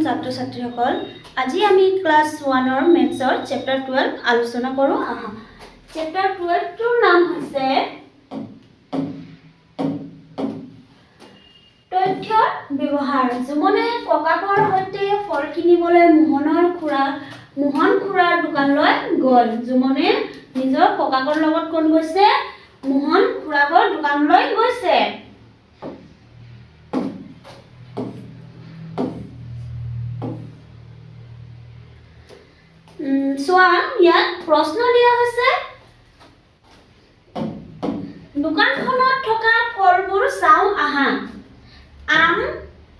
ছাত্ৰ ছাত্ৰীসকল আজি আমি ক্লাছ 1 মেথছৰ চেপ্টাৰ 12 আলোচনা কৰোঁ আহা চেপ্টাৰ 12 টোৰ নাম হৈছে তথ্যৰ ব্যৱহাৰ জুমনে ককাকৰ সৈতে ফল কিনিবলৈ মোহন খুৰাৰ দোকানলৈ গ'ল জুমনে নিজৰ ককাকৰ লগত কোন গৈছে মোহন খুৰাকৰ দোকানলৈ গৈছে ইয়াত প্ৰশ্ন দিয়া হৈছে দোকানখনত থকা ফলবোৰ চাও আহা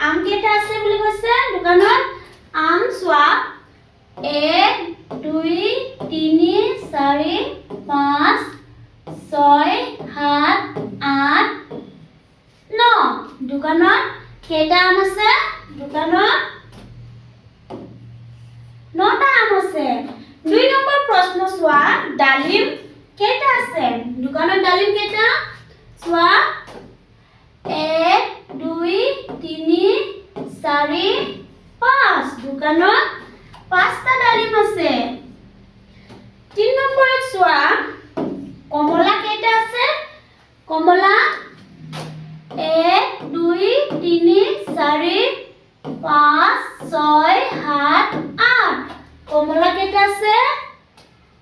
আম কেইটা আছে বুলি কৈছে দোকানত আম চোৱা 1 2 3 4 5 6 7 8 9 দোকানত কেইটা আম আছে দোকানত 9টা আম আছে 2 নম্বৰ প্ৰশ্ন চোৱা ডালিম কেইটা আছে দোকানত ডালিম কেইটা চোৱা 1 2 3 4 5 দোকানত 5টা ডালিম আছে 3 নম্বৰত চোৱা কমলা কেইটা আছে কমলা 1 2 3 4 5 6 7 8 কমলা কেইটা আছে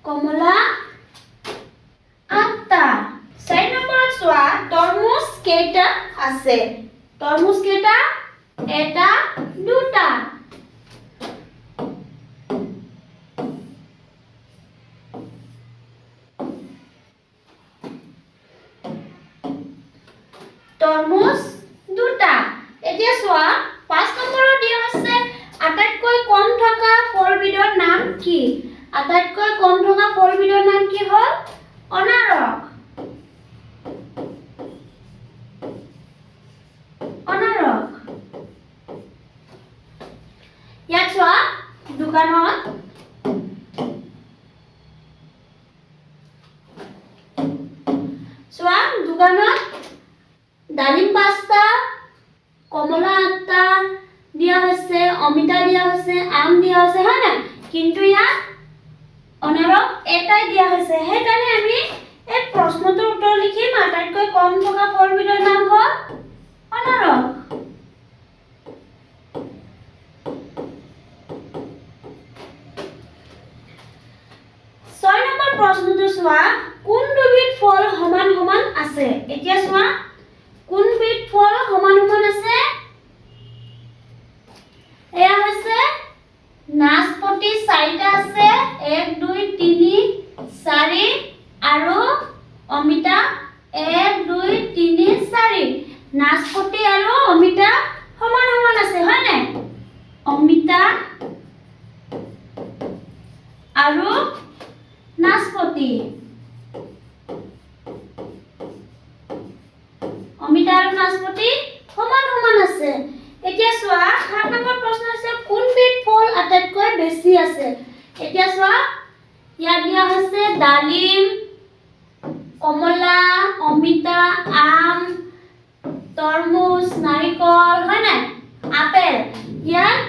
কমলা 8টা 4 নম্বৰত চোৱা তৰমুজ কেইটা আছে তৰমুজ কেইটা এটা দুটা তৰমুজ দুটা এতিয়া চোৱা 5 নম্বৰত দিয়া আছে আটাইতকৈ কম থকা ফলবিধৰ নাম কি আটাইতকৈ কম থকা ফলবিধৰ নাম কি হ'ল অনাৰক ইয়াত চোৱা দোকানত ডালিম 5টা কমলা 8টা দিয়া হৈছে অমিতা দিয়া হৈছে আম দিয়া হৈছে হয় না কিন্তু ইয়াত অনাৰক এটাই দিয়া হৈছে সেইকাৰণে আমি এই প্ৰশ্নটোৰ উত্তৰ লিখিম আটাইতকৈ কম থকা ফলবিধৰ নাম হ'ল অনাৰক 6 নম্বৰ প্ৰশ্নটো চোৱা কোন দুবিধ ফল সমান সমান আছে এতিয়া চোৱা কোন বিধ ফল সমান সমান আছে এয়া হৈছে নাচপতি 4টা আছে 1 2 3 4 আৰু অমিতা 1 2 3 4 নাচপতি আৰু অমিতা সমান সমান আছে হয় নাই অমিতা আৰু নাচপতি অমিতা আৰু নাচপতি সমান সমান আছে এতিয়া চোৱা 7 নম্বৰ প্ৰশ্ন আছে কোন বিধ ফল আটাইতকৈ বেছি আছে এতিয়া চোৱা ইয়াত দিয়া হৈছে ডালিম কমলা অমিতা আম তৰমুজ নাৰিকল হয় নাই আপেল ইয়াত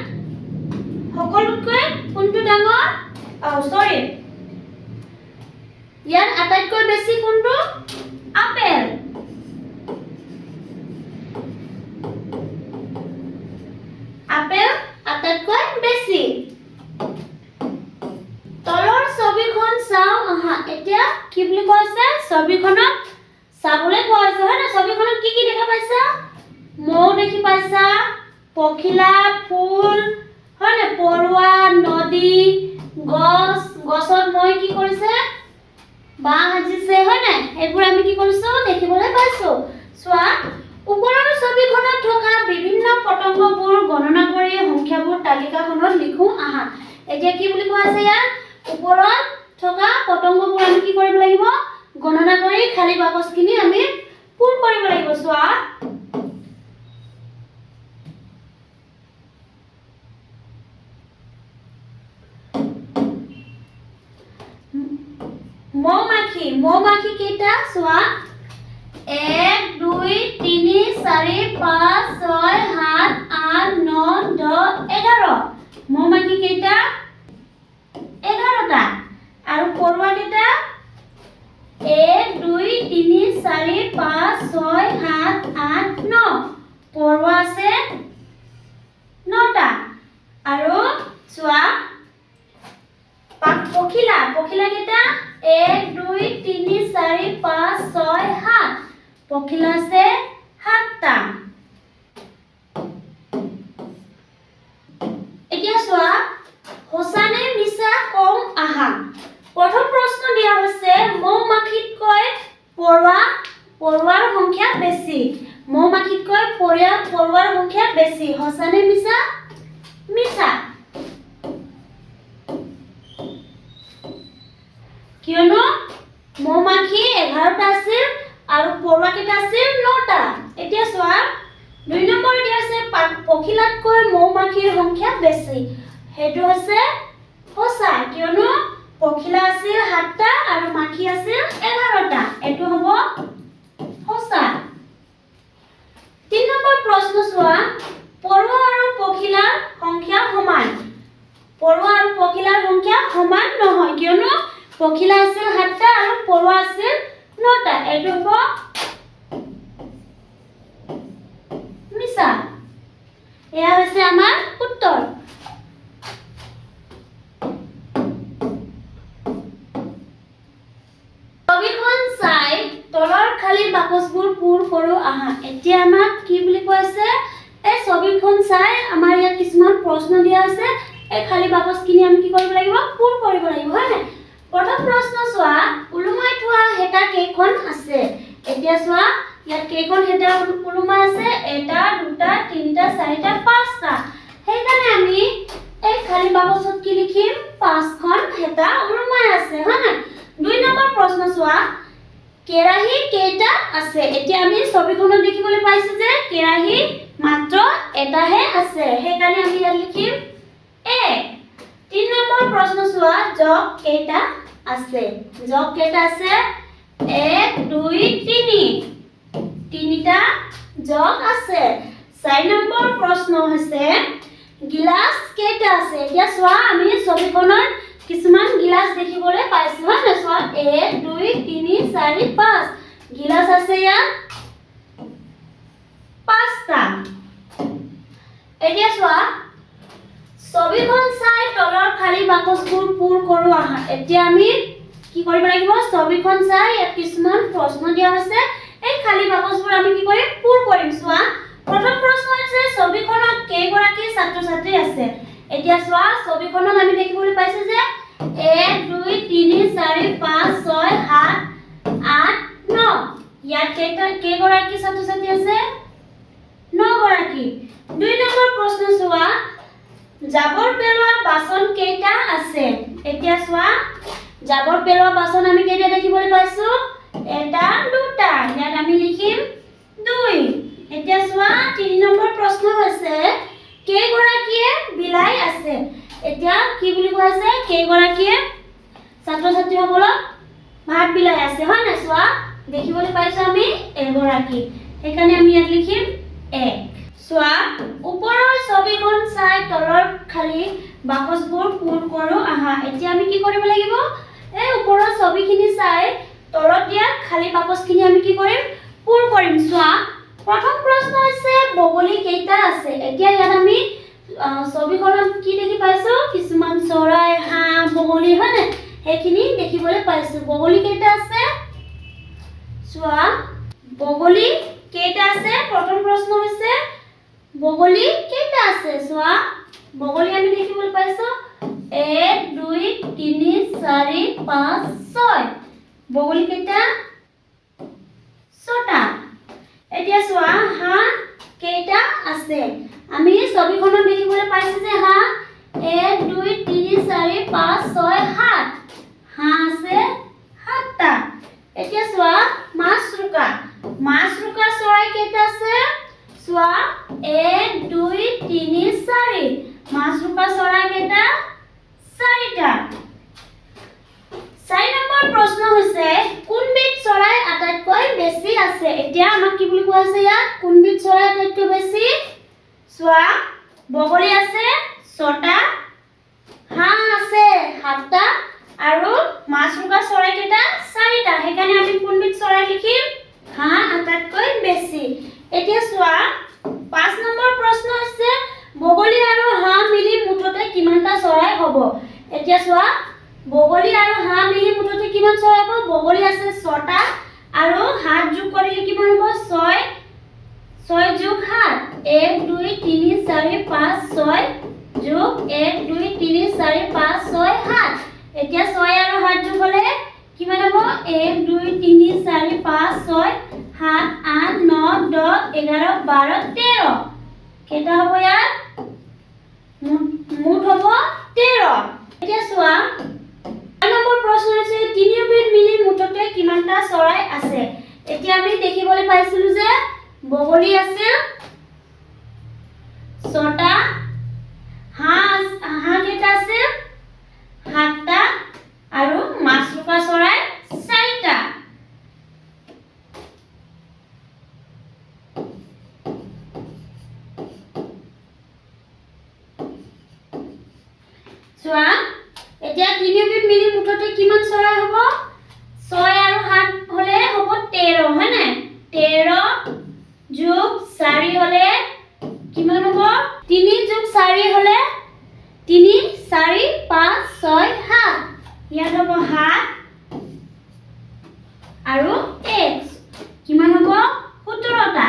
সকলোতকৈ কোনটো ডাঙৰ ইয়াত আটাইতকৈ বেছি কোনটো আপেল আটাইতকৈ বেছি তলৰ ছবিখন চাও আহা এতিয়া কি বুলি কৈছে ছবিখনত চাবলৈ কোৱা হৈছে হয় না ছবিখনত কি কি দেখা পাইছা মৌ দেখি পাইছা পখিলা ফুল হয় না পৰুৱা নদী গছত মই কি কৰিছে বাঁহ সাজিছে হয় না এইবোৰ আমি কি কৰিছো দেখিবলৈ পাইছো চোৱা ওপৰৰ ছবিখনত থকা বিভিন্ন পতংগবোৰ গণনা কৰি সংখ্যাবোৰ তালিকাখনত লিখো আহা এতিয়া কি বুলি কোৱা আছে ইয়াত ওপৰত থকা পতংগবোৰ আমি কি কৰিব লাগিব গণনা কৰি খালি বাকচখিনি আমি পূৰণ কৰিব লাগিব চোৱা মৌমাখি কেইটা চোৱা 1 2 3 4 5 6 7 8 9 10 11 পখিলা আছে 7টা। এতিয়া চোৱা সঁচা নে মিছা কম আহা। প্ৰথম প্ৰশ্ন দিয়া হৈছে মৌ-মাখিতকৈ পৰুৱাৰ সংখ্যা বেছি। মৌ-মাখিতকৈ পৰুৱাৰ সংখ্যা বেছি। সঁচা নে মিছা? মিছা। কিয়নো মৌ-মাখি 11টা আছিল আৰু পৰুৱা কেইটা আছিল 9টা। এতিয়া চোৱা 2 নম্বৰ দিয়া আছে পখিলাতকৈ মৌ-মাখিৰ সংখ্যা বেছি। সেইটো হৈছে সঁচা, কিয়নো পখিলা আছিল 7টা আৰু মাখি আছিল 11টা। এইটো হ'ব সঁচা। 3 নম্বৰ প্ৰশ্ন চোৱা পৰুৱা আৰু পখিলাৰ সংখ্যা সমান। পৰুৱা আৰু পখিলাৰ সংখ্যা সমান নহয়, কিয়নো পখিলা আছিল 7টা আৰু পৰুৱা আছিল 9টা। এইটো হ'ব মিছা। এয়া হৈছে আমাৰ উত্তৰ। ছবিখন চাই তলৰ খালী বাকচবোৰ পূৰ কৰোঁ আহা। এতিয়া আমাক কি বুলি কৈছে, এই ছবিখন চাই আমাৰ ইয়াত কিছুমান প্ৰশ্ন দিয়া আছে। এই খালী বাকচখিনি আমি কি কৰিব লাগিব? পূৰ কৰিব লাগিব, হয় নাই? প্ৰথম প্ৰশ্ন চোৱা ওলোমাই থোৱা হেতা কেইখন আছে। এতিয়া চোৱা ইয়াত কেইখন হেতা ওলোমাই আছে? 1 2 3 4 5টা। সেইকাৰণে আমি এই খালী বাকচত কি লিখিম? 5খন হেতা ওলোমাই আছে, হয় নাই? 2 নম্বৰ প্ৰশ্ন চোৱা কেৰাহী কেইটা আছে। এতিয়া আমি ছবিখনত দেখিবলৈ পাইছো যে কেৰাহী মাত্ৰ এটাহে আছে, সেইকাৰণে আমি ইয়াত লিখিম 1। 3 নম্বৰ প্ৰশ্ন চোৱা জগ কেইটা আছে। জগ কেইটা আছে? 1 2 3 তিনিটা জগ আছে। 4 নম্বৰ প্ৰশ্ন হৈছে গিলাচ কেইটা আছে। এতিয়া চোৱা আমি ছবিখনত কিছুমান গিলাচ দেখিবলৈ পাইছো, হয় না? চোৱা 1 2 3 4 5 গিলাচ আছে ইয়াত 5টা। এতিয়া চোৱা ছবিখন চাই তলৰ খালী বাকচবোৰ পূৰ কৰোঁ আহা। এতিয়া আমি কি কৰিব লাগিব? ছবিখন চাই ইয়াত কিছুমান প্ৰশ্ন দিয়া হৈছে। এই খালী বাকচবোৰ আমি কি কৰিম? পূৰ কৰিম। চোৱা প্ৰথম প্ৰশ্ন হৈছে ছবিখনত কেইগৰাকী ছাত্ৰ-ছাত্ৰী আছে। এতিয়া চোৱা ছবিখনত আমি দেখিবলৈ পাইছো যে 1 2 3 4 5 6 7 8 9 ইয়াত কেইগৰাকী ছাত্ৰ-ছাত্ৰী আছে? 9 গৰাকী। 2 নম্বৰ প্ৰশ্ন চোৱা জাবৰ পেলোৱা বাচন কেইটা আছে। এতিয়া চোৱা জাবৰ পেলোৱা বাচন আমি কেইটা দেখিবলৈ পাইছো? 1 2টা। ইয়াত আমি লিখিম 2। এতিয়া চোৱা 3 নম্বৰ প্ৰশ্ন হৈছে কেইগৰাকীয়ে বিলাই আছে। এতিয়া কি বুলি কোৱা আছে? কেইগৰাকীয়ে ছাত্ৰ-ছাত্ৰীসকলক ভাত বিলাই আছে, হয় নাই? চোৱা দেখিবলৈ পাইছো আমি এগৰাকী, সেইকাৰণে আমি ইয়াত লিখিম 1। চোৱা ওপৰৰ ছবিখন চাই তলৰ খালী বাকচবোৰ পূৰ কৰোঁ আহা। এতিয়া আমি কি কৰিব লাগিব? এই ওপৰৰ ছবিখিনি চাই তলত দিয়া খালী বাকচখিনি আমি কি কৰিম? পূৰ কৰিম। চোৱা প্ৰথম প্ৰশ্ন হৈছে বগলী কেইটা আছে। এতিয়া ইয়াত আমি ছবিখনত কি দেখি পাইছো? কিছুমান চৰাই, হাঁহ, বগলী, হয় নাই? সেইখিনি দেখিবলৈ পাইছো। বগলী কেইটা আছে? চোৱা বগলী কেইটা আছে? প্ৰথম প্ৰশ্ন হৈছে বগলী কেইটা আছে। চোৱা বগলী আমি দেখিবলৈ পাইছো 1 2 3 4 5 6 বগলী কেইটা? 6টা। এতিয়া চোৱা হাঁহ কেইটা আছে। আমি ছবিখনত দেখিবলৈ পাইছো যে হাঁহ 1 2 3 4 5 6 7 হাঁহ আছে 7টা। এতিয়া চোৱা মাছৰোকা চৰাই কেইটা আছে? চোৱা 1 2 3 4 মাছৰোকা চৰাই কেইটা? 4টা। 4 নম্বৰ প্ৰশ্ন হৈছে কোনবিধ চৰাই আটাইতকৈ বেছি আছে। এতিয়া আমাক কি বুলি কোৱা আছে ইয়াত? কোনবিধ চৰাই আটাইতকৈ বেছি? চোৱা বগলী আছে 6টা, হাঁহ আছে 7টা আৰু মাছৰোকা চৰাই কেইটা? 4টা। সেইকাৰণে আমি কোনবিধ চৰাই লিখিম? হাঁহ আটাইতকৈ বেছি। এতিয়া চোৱা 5 নম্বৰ প্ৰশ্ন হৈছে বগলী আৰু হাঁহ মিলি মুঠতে কিমানটা চৰাই হ'ব। এতিয়া চোৱা বগলী আৰু হাঁহ মিলি মুঠতে কিমান চৰাই হ'ব? বগলী আছে 6টা আৰু 7 যোগ কৰিলে কিমান হ'ব 6 6 যোগ 7 1 2 3 4 5 6 যোগ 1 2 3 4 5 6 7 এতিয়া 6 আৰু 7 যোগ হ'লে কিমান হ'ব 1 2 3 4 5 6 7 8 9 10 11 12 13 কেইটা হ'ব ইয়াত মুঠ হ'ব 13 এতিয়া চোৱা নম্বৰ প্ৰশ্ন আছে তিনিওবিধ মিলি মুঠতে কিমানটা চৰাই আছে এতিয়া আমি দেখিবলৈ পাইছিলো যে বগলী আছে 6টা হাঁহ কেইটা আছে 7টা আৰু মাছৰোকা চৰাই 4টা চোৱা এতিয়া তিনিওবিধ মিলি মুঠতে কিমান চৰাই হ'ব 6 আৰু 7 হলে হ'ব 13 হয় নাই 13 যোগ 4 হলে কিমান হ'ব 3 যোগ 4 হলে 3 4 5 6 7 ইয়াত হ'ব 7 আৰু 1 কিমান হ'ব 17টা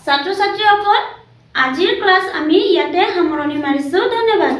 ছাত্ৰ ছাত্ৰীসকল আজিৰ ক্লাস আমি ইয়াতে সামৰণি মাৰিছো ধন্যবাদ